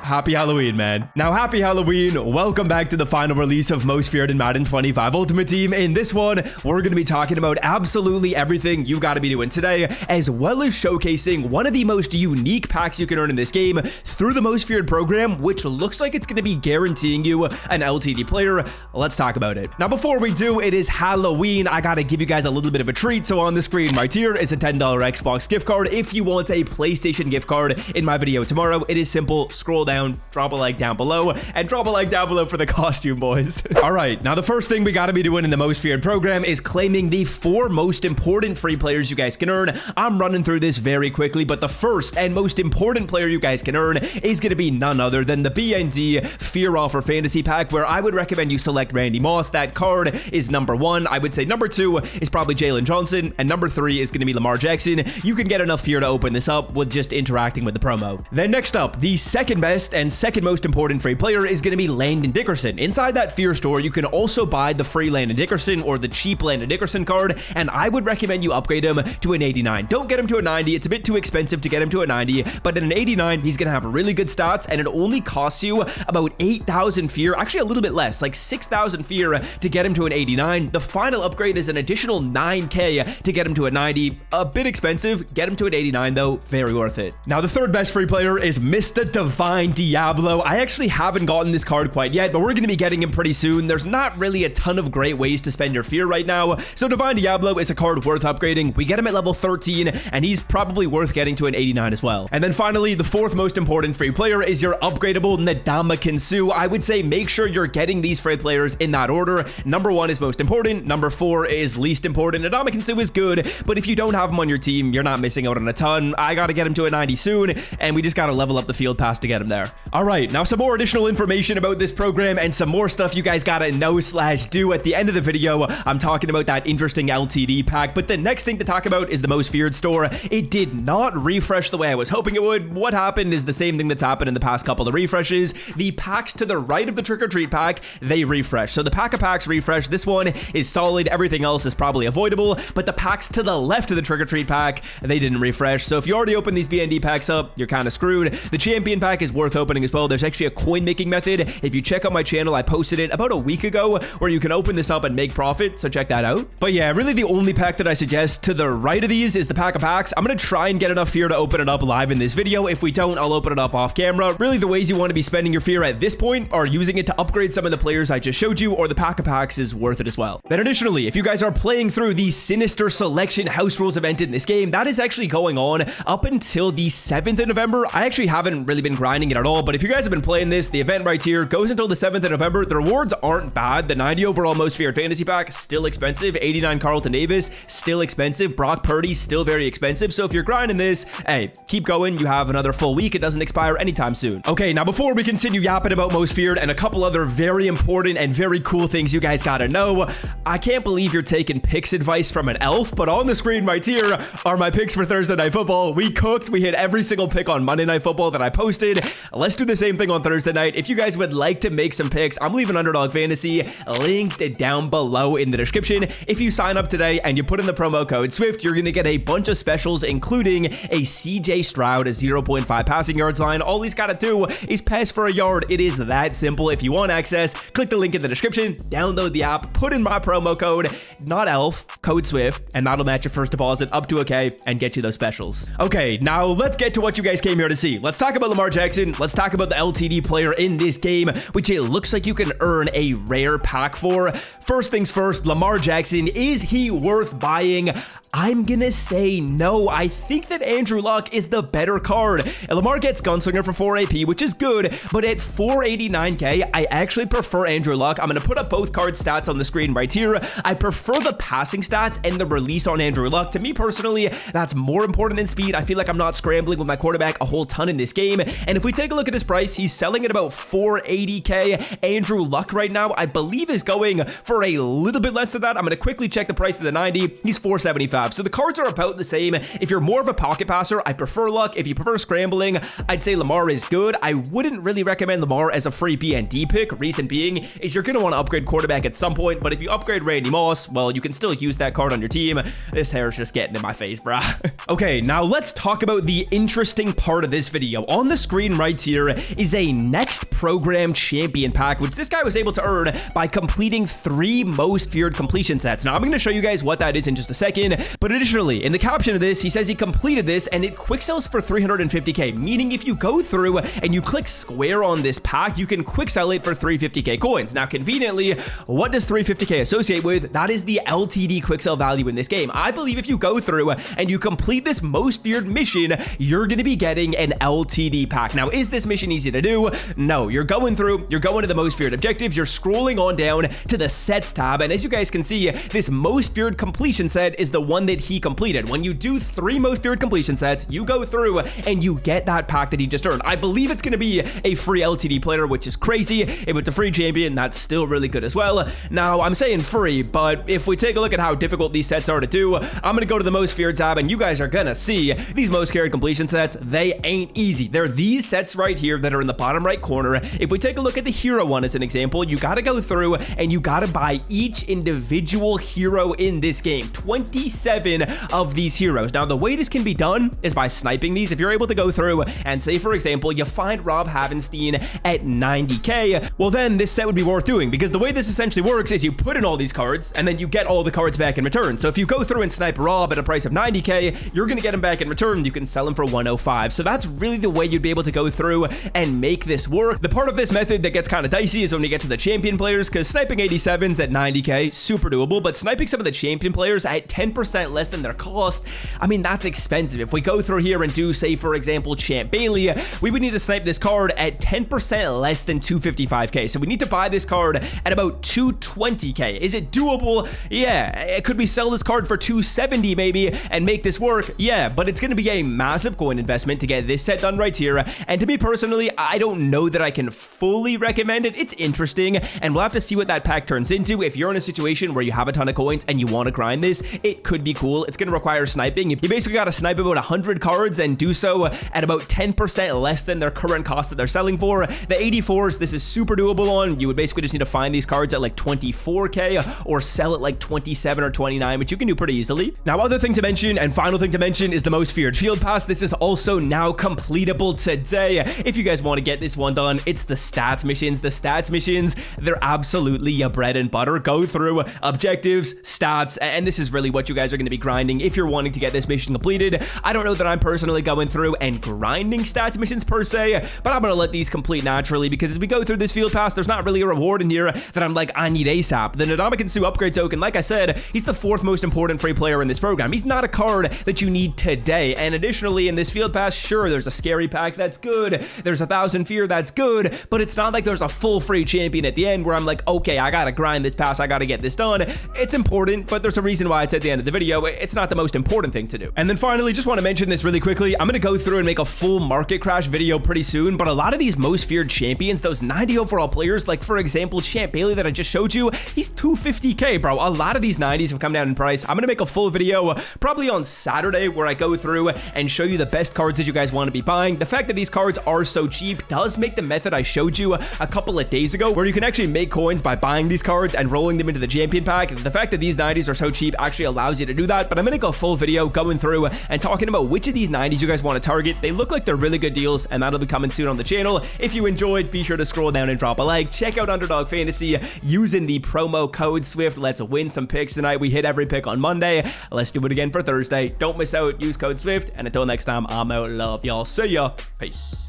happy Halloween, man. Now, happy Halloween. Welcome back to the final release of Most Feared in Madden 25 Ultimate Team. In this one, we're going to be talking about absolutely everything you got to be doing today, as well as showcasing one of the most unique packs you can earn in this game through the Most Feared program, which looks like it's going to be guaranteeing you an LTD player. Let's talk about it. Now, before we do, it is Halloween. I got to give you guys a little bit of a treat. So on the screen right here is a $10 Xbox gift card. If you want a PlayStation gift card in my video tomorrow, it is simple. Scroll down, drop a like down below, and drop a like down below for the costume, boys. All right, now the first thing we got to be doing in the Most Feared program is claiming the 4 most important free players you guys can earn. I'm running through this very quickly, but the first and most important player you guys can earn is going to be none other than the BND Fear Offer Fantasy Pack, where I would recommend you select Randy Moss. That card is number 1. I would say number 2 is probably Jalen Johnson, and number 3 is going to be Lamar Jackson. You can get enough fear to open this up with just interacting with the promo. Then next up, the second best and second most important free player is going to be Landon Dickerson. Inside that fear store, you can also buy the free Landon Dickerson or the cheap Landon Dickerson card, and I would recommend you upgrade him to an 89. Don't get him to a 90. It's a bit too expensive to get him to a 90, but at an 89, he's going to have really good stats, and it only costs you about 8,000 fear, actually a little bit less, like 6,000 fear to get him to an 89. The final upgrade is an additional 9k to get him to a 90. A bit expensive. Get him to an 89 though, very worth it. Now the third best free player is Mr. Divine Diablo. I actually haven't gotten this card quite yet, but we're going to be getting him pretty soon. There's not really a ton of great ways to spend your fear right now, so Divine Diablo is a card worth upgrading. We get him at level 13, and he's probably worth getting to an 89 as well. And then finally, the fourth most important free player is your upgradable Ndamukong Suh. I would say make sure you're getting these free players in that order. Number 1 is most important, number 4 is least important. Ndamukong Suh is good, but if you don't have him on your team, you're not missing out on a ton. I got to get him to a 90 soon, and we just got to level up the field pass to get him there. All right, now some more additional information about this program and some more stuff you guys got to know/do at the end of the video. I'm talking about that interesting LTD pack, but the next thing to talk about is the Most Feared store. It did not refresh the way I was hoping it would. What happened is the same thing that's happened in the past couple of refreshes. The packs to the right of the Trick or Treat pack, they refresh. So the pack of packs refresh. This one is solid. Everything else is probably avoidable, but the packs to the left of the Trick or Treat pack, they didn't refresh. So if you already opened these BND packs up, you're kind of screwed. The Champion pack is worth opening as well. There's actually a coin making method. If you check out my channel, I posted it about a week ago where you can open this up and make profit. So check that out. But yeah, really the only pack that I suggest to the right of these is the pack of packs. I'm going to try and get enough fear to open it up live in this video. If we don't, I'll open it up off camera. Really the ways you want to be spending your fear at this point are using it to upgrade some of the players I just showed you, or the pack of packs is worth it as well. Then additionally, if you guys are playing through the Sinister Selection House Rules event in this game, that is actually going on up until the 7th of November. I actually haven't really been grinding it at all, but if you guys have been playing this, the event right here goes until the 7th of November. The rewards aren't bad. The 90 overall Most Feared Fantasy Pack, still expensive. 89 Carlton Davis, still expensive. Brock Purdy, still very expensive. So if you're grinding this, hey, keep going. You have another full week. It doesn't expire anytime soon. Okay, now before we continue yapping about Most Feared and a couple other very important and very cool things you guys gotta know, I can't believe you're taking picks advice from an elf, but on the screen right here are my picks for Thursday Night Football. We cooked. We hit every single pick on Monday Night Football that I posted. Let's do the same thing on Thursday night. If you guys would like to make some picks, I'm leaving Underdog Fantasy linked down below in the description. If you sign up today and you put in the promo code SWIFT, you're going to get a bunch of specials, including a CJ Stroud, a 0.5 passing yards line. All he's got to do is pass for a yard. It is that simple. If you want access, click the link in the description, download the app, put in my promo code, not ELF, code SWIFT, and that'll match your first deposit up to a K and get you those specials. Okay, now let's get to what you guys came here to see. Let's talk about Lamar Jackson. Let's talk about the LTD player in this game, which it looks like you can earn a rare pack for. First things first, Lamar Jackson, is he worth buying? I'm gonna say no. I think that Andrew Luck is the better card. Lamar gets Gunslinger for 4 AP, which is good, but at 489k, I actually prefer Andrew Luck. I'm gonna put up both card stats on the screen right here. I prefer the passing stats and the release on Andrew Luck. To me personally, that's more important than speed. I feel like I'm not scrambling with my quarterback a whole ton in this game. And if we take a look at his price, he's selling at about 480k. Andrew Luck right now, I believe, is going for a little bit less than that. I'm gonna quickly check the price of the 90. He's 475. So the cards are about the same. If you're more of a pocket passer, I prefer Luck. If you prefer scrambling, I'd say Lamar is good. I wouldn't really recommend Lamar as a free BND pick. Reason being is you're going to want to upgrade quarterback at some point, but if you upgrade Randy Moss, well, you can still use that card on your team. This hair is just getting in my face, bruh. Okay, now let's talk about the interesting part of this video. On the screen right right here is a next program champion pack, which this guy was able to earn by completing 3 most feared completion sets. Now, I'm going to show you guys what that is in just a second, but additionally, in the caption of this, he says he completed this and it quick sells for 350k, meaning if you go through and you click square on this pack, you can quick sell it for 350k coins. Now, conveniently, what does 350k associate with? That is the LTD quick sell value in this game. I believe if you go through and you complete this most feared mission, you're going to be getting an LTD pack. Now, is this mission easy to do? No, you're going through, you're going to the most feared objectives, you're scrolling on down to the sets tab, and as you guys can see, this most feared completion set is the one that he completed. When you do 3 most feared completion sets, you go through and you get that pack that he just earned. I believe it's going to be a free LTD player, which is crazy. If it's a free champion, that's still really good as well. Now, I'm saying free, but if we take a look at how difficult these sets are to do, I'm going to go to the most feared tab, and you guys are going to see these most feared completion sets. They ain't easy. They're these sets right here that are in the bottom right corner. If we take a look at the hero one as an example, you got to go through and you got to buy each individual hero in this game. 27 of these heroes. Now, the way this can be done is by sniping these. If you're able to go through and say, for example, you find Rob Havenstein at 90k, well, then this set would be worth doing, because the way this essentially works is you put in all these cards and then you get all the cards back in return. So if you go through and snipe Rob at a price of 90k, you're going to get him back in return. You can sell him for 105. So that's really the way you'd be able to go through and make this work. The part of this method that gets kind of dicey is when we get to the champion players, because sniping 87s at 90k, super doable, but sniping some of the champion players at 10% less than their cost, I mean, that's expensive. If we go through here and do, say, for example, Champ Bailey, we would need to snipe this card at 10% less than 255k. So we need to buy this card at about 220k. Is it doable? Yeah. Could we sell this card for 270 maybe and make this work? Yeah, but it's going to be a massive coin investment to get this set done right here. And to me personally, I don't know that I can fully recommend it. It's interesting, and we'll have to see what that pack turns into. If you're in a situation where you have a ton of coins and you want to grind this, it could be cool. It's going to require sniping. You basically got to snipe about 100 cards and do so at about 10% less than their current cost that they're selling for. The 84s, this is super doable on. You would basically just need to find these cards at like 24k or sell it like 27 or 29, which you can do pretty easily. Now, other thing to mention and final thing to mention is the most feared field pass. This is also now completable today. If you guys want to get this one done, it's the stats missions. The stats missions, they're absolutely your bread and butter. Go through objectives, stats, and this is really what you guys are going to be grinding if you're wanting to get this mission completed. I don't know that I'm personally going through and grinding stats missions per se, but I'm going to let these complete naturally, because as we go through this field pass, there's not really a reward in here that I'm like, I need ASAP. The Nadamakansu upgrade token, like I said, he's the 4th most important free player in this program. He's not a card that you need today. And additionally, in this field pass, sure, there's a scary pack that's good. There's 1,000 fear that's good, but it's not like there's a full free champion at the end where I'm like, okay, I gotta grind this pass, I gotta get this done. It's important, but there's a reason why it's at the end of the video. It's not the most important thing to do. And then finally, just want to mention this really quickly. I'm gonna go through and make a full market crash video pretty soon, but a lot of these most feared champions, those 90 overall players, like for example, Champ Bailey that I just showed you, he's 250k, bro. A lot of these 90s have come down in price. I'm gonna make a full video probably on Saturday where I go through and show you the best cards that you guys want to be buying. The fact that these cards are so cheap does make the method I showed you a couple of days ago, where you can actually make coins by buying these cards and rolling them into the champion pack. The fact that these 90s are so cheap actually allows you to do that, but I'm gonna go full video going through and talking about which of these 90s you guys want to target. They look like they're really good deals, and that'll be coming soon on the channel. If you enjoyed, be sure to scroll down and drop a like. Check out Underdog Fantasy using the promo code SWIFT. Let's win some picks tonight. We hit every pick on Monday. Let's do it again for Thursday. Don't miss out. Use code SWIFT, and until next time, I'm out. Love y'all. See ya. Peace.